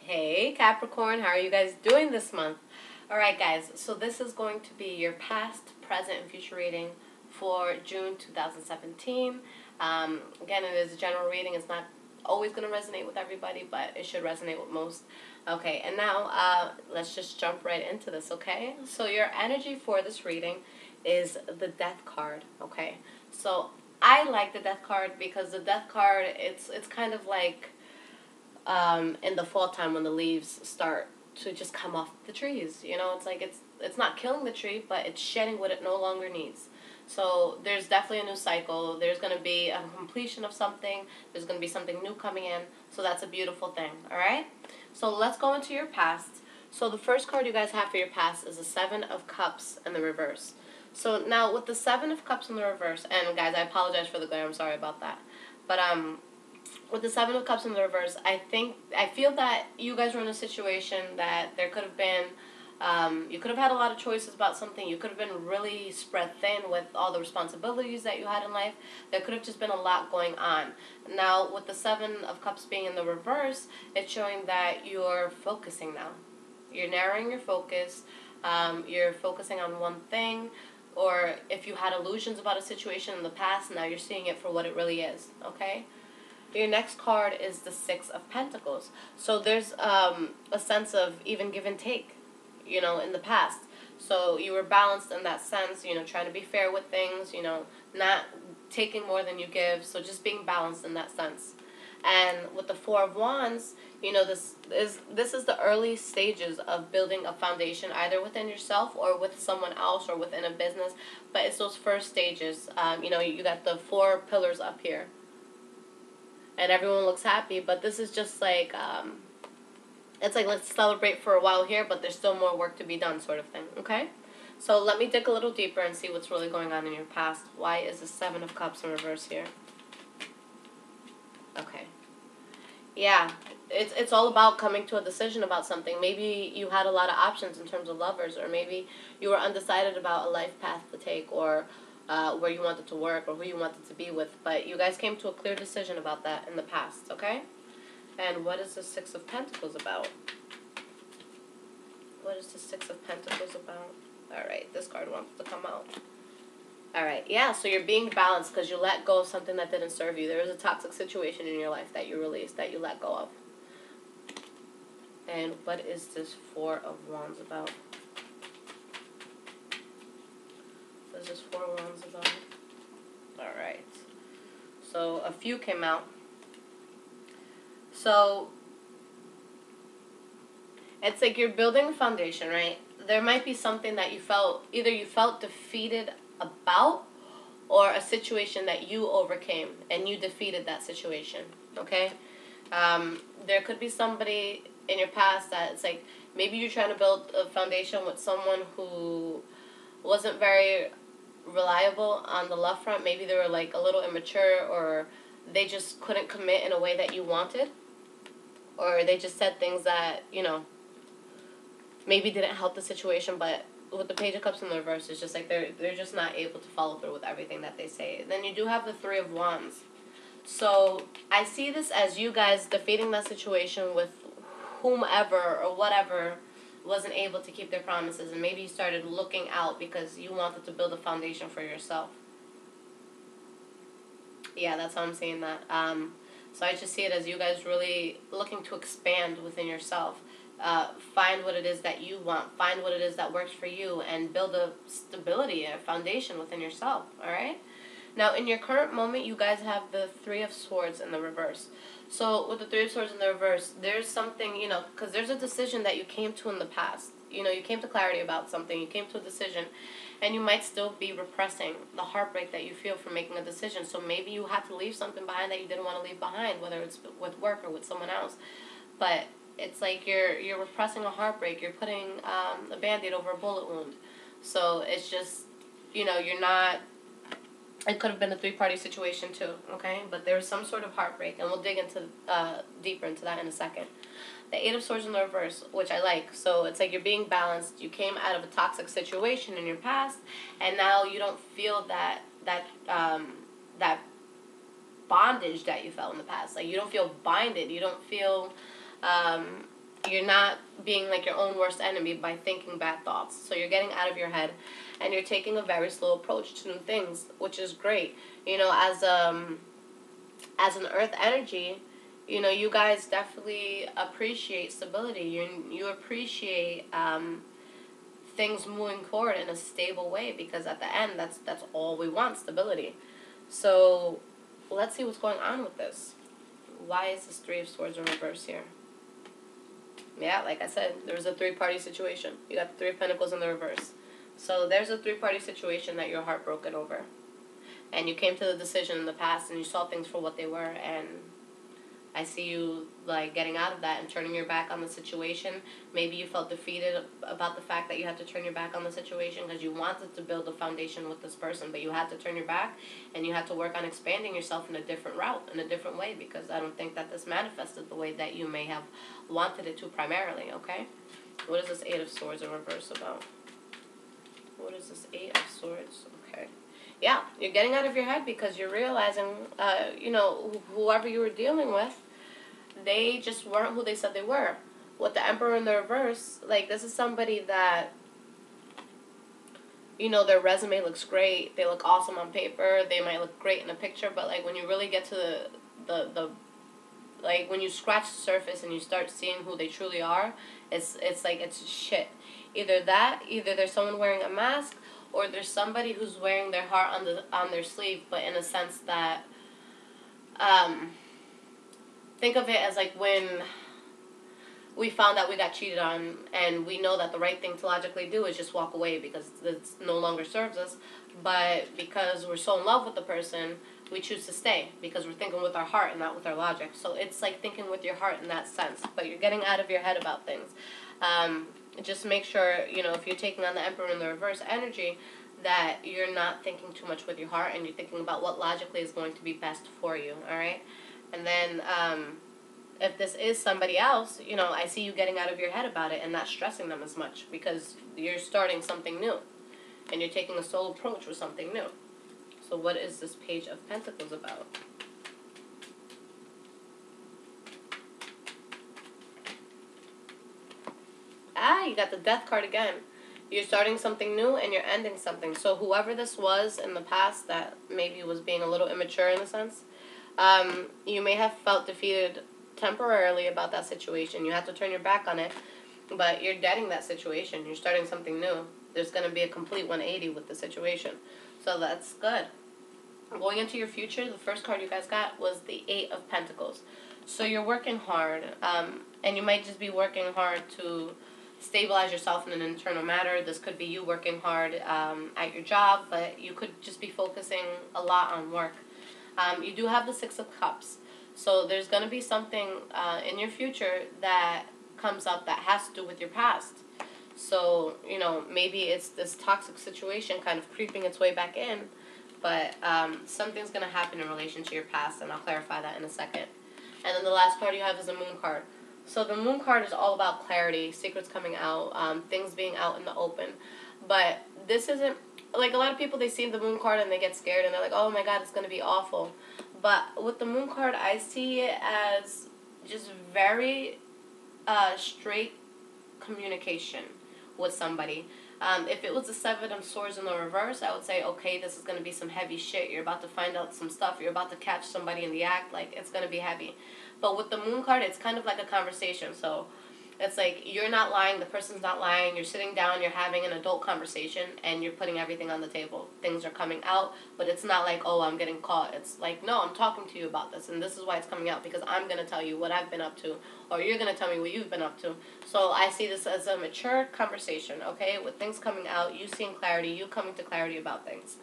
Hey Capricorn, how are you guys doing this month? Alright guys, so this is going to be your past, present, and future reading for June 2017. Again, it is a general reading. It's not always going to resonate with everybody, but it should resonate with most. Okay, and now let's just jump right into this, okay? So your energy for this reading is the Death card, okay? So I like the Death card because the Death card, it's kind of like in the fall time when the leaves start to just come off the trees. You know, it's like it's not killing the tree, but it's shedding what it no longer needs. So there's definitely a new cycle. There's going to be a completion of something. There's going to be something new coming in. So that's a beautiful thing, all right? So let's go into your past. So the first card you guys have for your past is the Seven of Cups in the reverse. So now with the Seven of Cups in the reverse, and guys, I apologize for the glare. I'm sorry about that. But with the Seven of Cups in the reverse, I feel that you guys were in a situation that there could have been, you could have had a lot of choices about something. You could have been really spread thin with all the responsibilities that you had in life. There could have just been a lot going on. Now, with the Seven of Cups being in the reverse, it's showing that you're focusing now. You're narrowing your focus. You're focusing on one thing. Or if you had illusions about a situation in the past, now you're seeing it for what it really is, okay? Your next card is the Six of Pentacles. So there's a sense of even give and take, you know, in the past. So you were balanced in that sense, you know, trying to be fair with things, you know, not taking more than you give. So just being balanced in that sense. And with the Four of Wands, you know, this is the early stages of building a foundation, either within yourself or with someone else or within a business. But it's those first stages. You know, you got the four pillars up here. And everyone looks happy, but this is just like, it's like let's celebrate for a while here, but there's still more work to be done sort of thing, okay? So let me dig a little deeper and see what's really going on in your past. Why is the Seven of Cups in reverse here? Okay. Yeah, it's all about coming to a decision about something. Maybe you had a lot of options in terms of lovers, or maybe you were undecided about a life path to take, or where you wanted to work or who you wanted to be with. But you guys came to a clear decision about that in the past, okay? And what is the Six of Pentacles about? What is the Six of Pentacles about? All right, this card wants to come out. All right, yeah, so you're being balanced because you let go of something that didn't serve you. There was a toxic situation in your life that you released, that you let go of. And what is this Four of Wands about? What is this Four of Wands about? Alright. So, a few came out. So, it's like you're building a foundation, right? There might be something that you felt, either you felt defeated about, or a situation that you overcame, and you defeated that situation, okay? There could be somebody in your past that it's like, maybe you're trying to build a foundation with someone who wasn't very reliable on the love front. Maybe they were like a little immature, or they just couldn't commit in a way that you wanted, or they just said things that, you know, maybe didn't help the situation. But with the Page of Cups in the reverse, it's just like they're just not able to follow through with everything that they say. Then you do have the Three of Wands. So I see this as you guys defeating that situation with whomever or whatever wasn't able to keep their promises, and maybe you started looking out because you wanted to build a foundation for yourself. Yeah, that's how I'm seeing that. So I just see it as you guys really looking to expand within yourself. Find what it is that you want. Find what it is that works for you, and build a stability, a foundation within yourself, all right? Now, in your current moment, you guys have the Three of Swords in the reverse. So with the Three of Swords in the reverse, there's something, you know, because there's a decision that you came to in the past. You know, you came to clarity about something. You came to a decision, and you might still be repressing the heartbreak that you feel from making a decision. So maybe you had to leave something behind that you didn't want to leave behind, whether it's with work or with someone else. But it's like you're repressing a heartbreak. You're putting a Band-Aid over a bullet wound. So it's just, you know, you're not... It could have been a three-party situation too, okay? But there was some sort of heartbreak, and we'll dig into deeper into that in a second. The Eight of Swords in the reverse, which I like. So it's like you're being balanced. You came out of a toxic situation in your past, and now you don't feel that bondage that you felt in the past. Like, you don't feel binded. You don't feel, you're not being like your own worst enemy by thinking bad thoughts. So you're getting out of your head, and you're taking a very slow approach to new things, which is great. You know, as an earth energy, you know, you guys definitely appreciate stability. You appreciate things moving forward in a stable way, because at the end, that's all we want, stability. So let's see what's going on with this. Why is this Three of Swords in reverse here? Yeah, like I said, there was a three-party situation. You got the Three of Pentacles in the reverse. So there's a three-party situation that you're heartbroken over. And you came to the decision in the past and you saw things for what they were, and I see you like getting out of that and turning your back on the situation. Maybe you felt defeated about the fact that you had to turn your back on the situation because you wanted to build a foundation with this person, but you had to turn your back and you had to work on expanding yourself in a different route, in a different way, because I don't think that this manifested the way that you may have wanted it to primarily, okay? What is this Eight of Swords in reverse about? What is this Eight of Swords? Okay. Yeah, you're getting out of your head because you're realizing, you know, whoever you were dealing with, they just weren't who they said they were. With the Emperor in the reverse, like, this is somebody that, you know, their resume looks great. They look awesome on paper. They might look great in a picture, but, like, when you really get to like, when you scratch the surface and you start seeing who they truly are, it's like, it's shit. Either there's someone wearing a mask, or there's somebody who's wearing their heart on their sleeve, but in a sense that, think of it as like when we found out we got cheated on, and we know that the right thing to logically do is just walk away because it no longer serves us, but because we're so in love with the person, we choose to stay because we're thinking with our heart and not with our logic. So it's like thinking with your heart in that sense, but you're getting out of your head about things. Just make sure, you know, if you're taking on the Emperor in the reverse energy, that you're not thinking too much with your heart and you're thinking about what logically is going to be best for you, all right? And then if this is somebody else, you know, I see you getting out of your head about it and not stressing them as much because you're starting something new and you're taking a solo approach with something new. So what is this Page of Pentacles about? You got the Death card again. You're starting something new and you're ending something. So whoever this was in the past that maybe was being a little immature in a sense, you may have felt defeated temporarily about that situation. You have to turn your back on it, but you're deading that situation. You're starting something new. There's going to be a complete 180 with the situation. So that's good. Going into your future, the first card you guys got was the Eight of Pentacles. So you're working hard, and you might just be working hard to stabilize yourself in an internal matter. This could be you working hard at your job, but you could just be focusing a lot on work. You do have the Six of Cups. So there's going to be something in your future that comes up that has to do with your past. So, you know, maybe it's this toxic situation kind of creeping its way back in, but something's going to happen in relation to your past, and I'll clarify that in a second. And then the last card you have is the Moon card. So the Moon card is all about clarity, secrets coming out, things being out in the open. But this isn't, like, a lot of people, they see the Moon card and they get scared and they're like, oh my God, it's going to be awful. But with the Moon card, I see it as just very straight communication with somebody. If it was the Seven of Swords in the reverse, I would say, okay, this is going to be some heavy shit. You're about to find out some stuff. You're about to catch somebody in the act. Like, it's going to be heavy. But with the Moon card, it's kind of like a conversation. So it's like you're not lying. The person's not lying. You're sitting down. You're having an adult conversation. And you're putting everything on the table. Things are coming out. But it's not like, oh, I'm getting caught. It's like, no, I'm talking to you about this. And this is why it's coming out. Because I'm going to tell you what I've been up to. Or you're going to tell me what you've been up to. So I see this as a mature conversation, okay? With things coming out, you seeing clarity, you coming to clarity about things.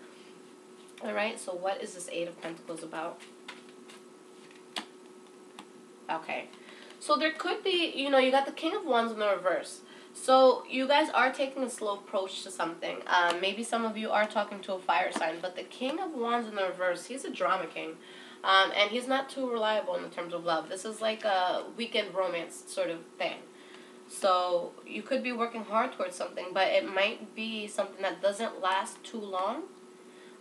Alright, so what is this Eight of Pentacles about? Okay. So there could be, you know, you got the King of Wands in the reverse. So you guys are taking a slow approach to something. Maybe some of you are talking to a fire sign. But the King of Wands in the reverse, he's a drama king. And he's not too reliable in terms of love. This is like a weekend romance sort of thing. So you could be working hard towards something, but it might be something that doesn't last too long.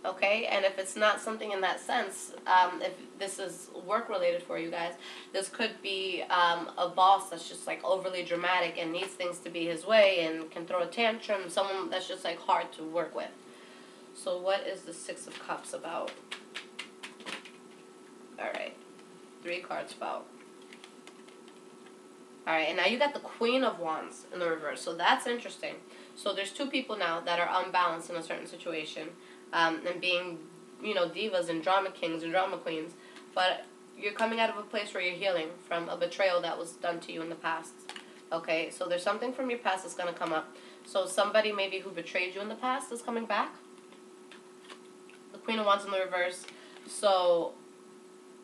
Okay, and if it's not something in that sense, if this is work related for you guys, this could be a boss that's just like overly dramatic and needs things to be his way and can throw a tantrum, someone that's just like hard to work with. So what is the Six of Cups about? Alright, 3 cards about. Alright, and now you got the Queen of Wands in the reverse, so that's interesting. So there's 2 people now that are unbalanced in a certain situation. And being, divas and drama kings and drama queens. But you're coming out of a place where you're healing from a betrayal that was done to you in the past. Okay, so there's something from your past that's going to come up. So somebody maybe who betrayed you in the past is coming back. The Queen of Wands in the reverse. So,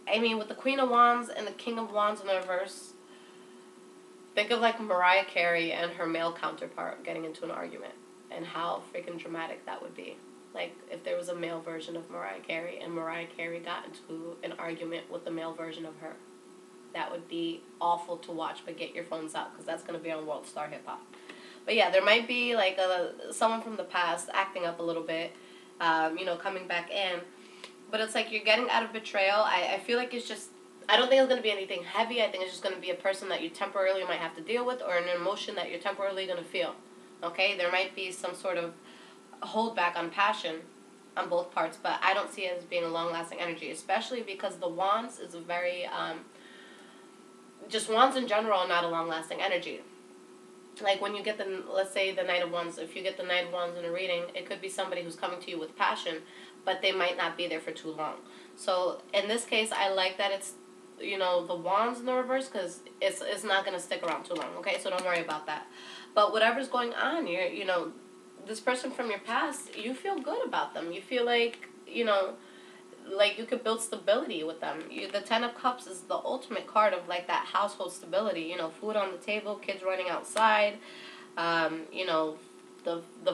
I mean, with the Queen of Wands and the King of Wands in the reverse, think of like Mariah Carey and her male counterpart getting into an argument. And how freaking dramatic that would be. Like, if there was a male version of Mariah Carey and Mariah Carey got into an argument with the male version of her. That would be awful to watch, but get your phones out because that's going to be on World Star Hip Hop. But yeah, there might be like someone from the past acting up a little bit, coming back in. But it's like you're getting out of betrayal. I feel like it's just, I don't think it's going to be anything heavy. I think it's just going to be a person that you temporarily might have to deal with or an emotion that you're temporarily going to feel. Okay? There might be some sort of hold back on passion on both parts, but I don't see it as being a long-lasting energy, especially because the Wands is a very, just Wands in general are not a long-lasting energy. Like when you get let's say the Knight of Wands, if you get the Knight of Wands in a reading, it could be somebody who's coming to you with passion, but they might not be there for too long. So in this case, I like that it's, the Wands in the reverse because it's not going to stick around too long, okay? So don't worry about that. But whatever's going on, this person from your past, you feel good about them. You feel like, like you could build stability with them. The Ten of Cups is the ultimate card of like that household stability. Food on the table, kids running outside, the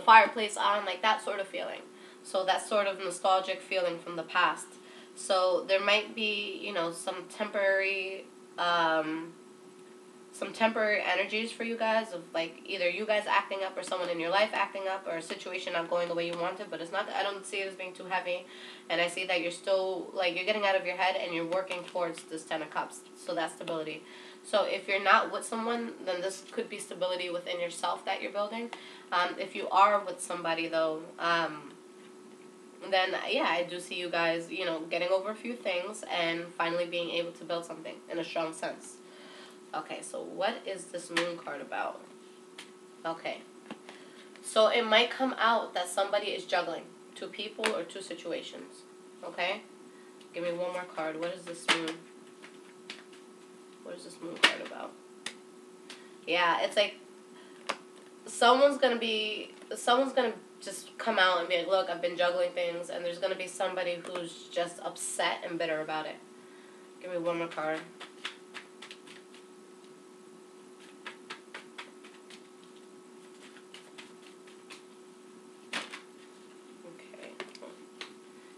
fireplace on, like that sort of feeling. So that sort of nostalgic feeling from the past. So there might be, some temporary energies for you guys of like either you guys acting up or someone in your life acting up or a situation not going the way you wanted, but it's not, I don't see it as being too heavy, and I see that you're still, like, you're getting out of your head and you're working towards this Ten of Cups, so that's stability. So if you're not with someone, then this could be stability within yourself that you're building. If you are with somebody though, then yeah, I do see you guys, getting over a few things and finally being able to build something in a strong sense. Okay, so what is this Moon card about? Okay. So it might come out that somebody is juggling 2 people or 2 situations. Okay? Give me one more card. What is this Moon? What is this Moon card about? Yeah, it's like someone's gonna just come out and be like, look, I've been juggling things, and there's gonna be somebody who's just upset and bitter about it. Give me one more card.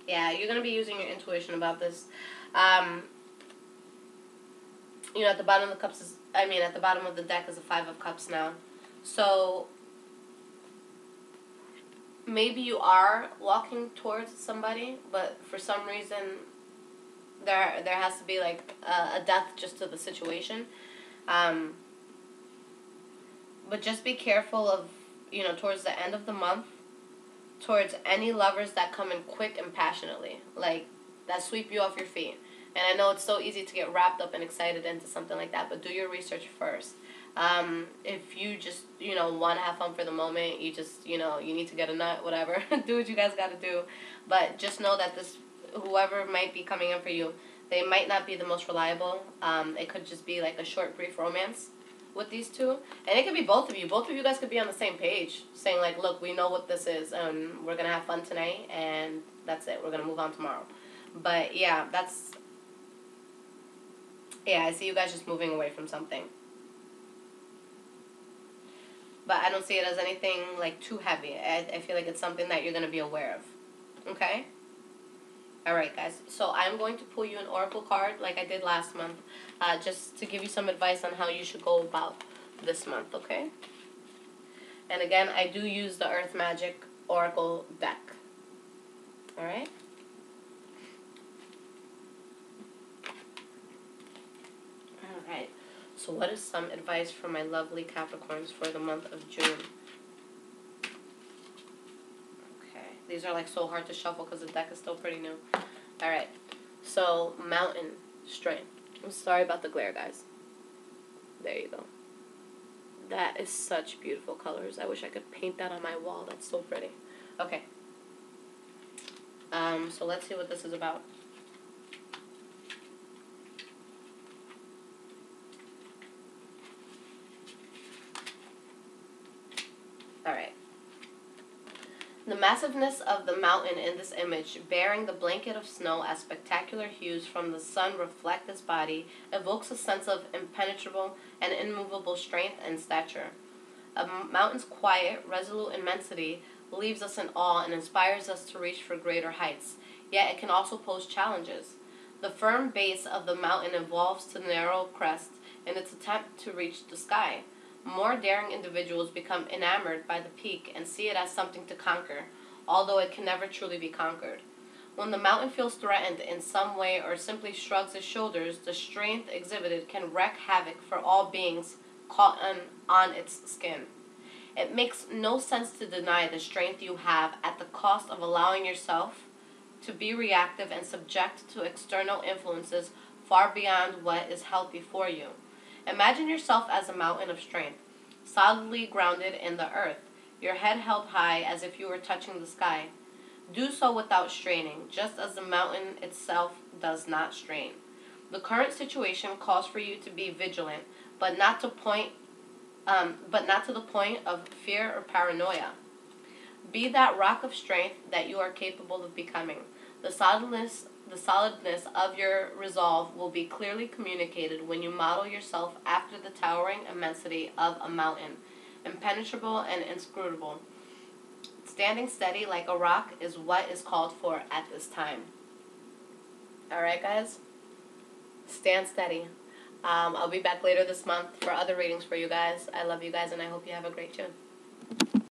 Yeah, you're going to be using your intuition about this. At the bottom of the cups at the bottom of the deck is a 5 of Cups now. So maybe you are walking towards somebody, but for some reason there has to be like a death just to the situation. But just be careful of, towards the end of the month, towards any lovers that come in quick and passionately, like that sweep you off your feet. And I know it's so easy to get wrapped up and excited into something like that, but do your research first. If you just, want to have fun for the moment, you just, you need to get a nut, whatever, do what you guys got to do. But just know that whoever might be coming in for you, they might not be the most reliable. It could just be like a short, brief romance with these 2, and it could be both of you. Both of you guys could be on the same page, saying like, look, we know what this is, and we're gonna have fun tonight, and that's it. We're gonna move on tomorrow. But yeah, I see you guys just moving away from something. But I don't see it as anything like too heavy. I feel like it's something that you're gonna be aware of. Okay? Alright guys, so I'm going to pull you an oracle card like I did last month, just to give you some advice on how you should go about this month, okay? And again, I do use the Earth Magic Oracle deck. Alright? Alright. So what is some advice for my lovely Capricorns for the month of June? Okay. These are like so hard to shuffle because the deck is still pretty new. Alright. So, mountain strength. I'm sorry about the glare, guys. There you go. That is such beautiful colors. I wish I could paint that on my wall. That's so pretty. Okay. So let's see what this is about. Alright. The massiveness of the mountain in this image, bearing the blanket of snow as spectacular hues from the sun reflect its body, evokes a sense of impenetrable and immovable strength and stature. A mountain's quiet, resolute immensity leaves us in awe and inspires us to reach for greater heights, yet it can also pose challenges. The firm base of the mountain evolves to narrow crest in its attempt to reach the sky. More daring individuals become enamored by the peak and see it as something to conquer, although it can never truly be conquered. When the mountain feels threatened in some way or simply shrugs its shoulders, the strength exhibited can wreak havoc for all beings caught on its skin. It makes no sense to deny the strength you have at the cost of allowing yourself to be reactive and subject to external influences far beyond what is healthy for you. Imagine yourself as a mountain of strength, solidly grounded in the earth, your head held high as if you were touching the sky. Do so without straining, just as the mountain itself does not strain. The current situation calls for you to be vigilant, but not to the point of fear or paranoia. Be that rock of strength that you are capable of becoming. The solidness of your resolve will be clearly communicated when you model yourself after the towering immensity of a mountain, impenetrable and inscrutable. Standing steady like a rock is what is called for at this time. Alright, guys? Stand steady. I'll be back later this month for other readings for you guys. I love you guys, and I hope you have a great June.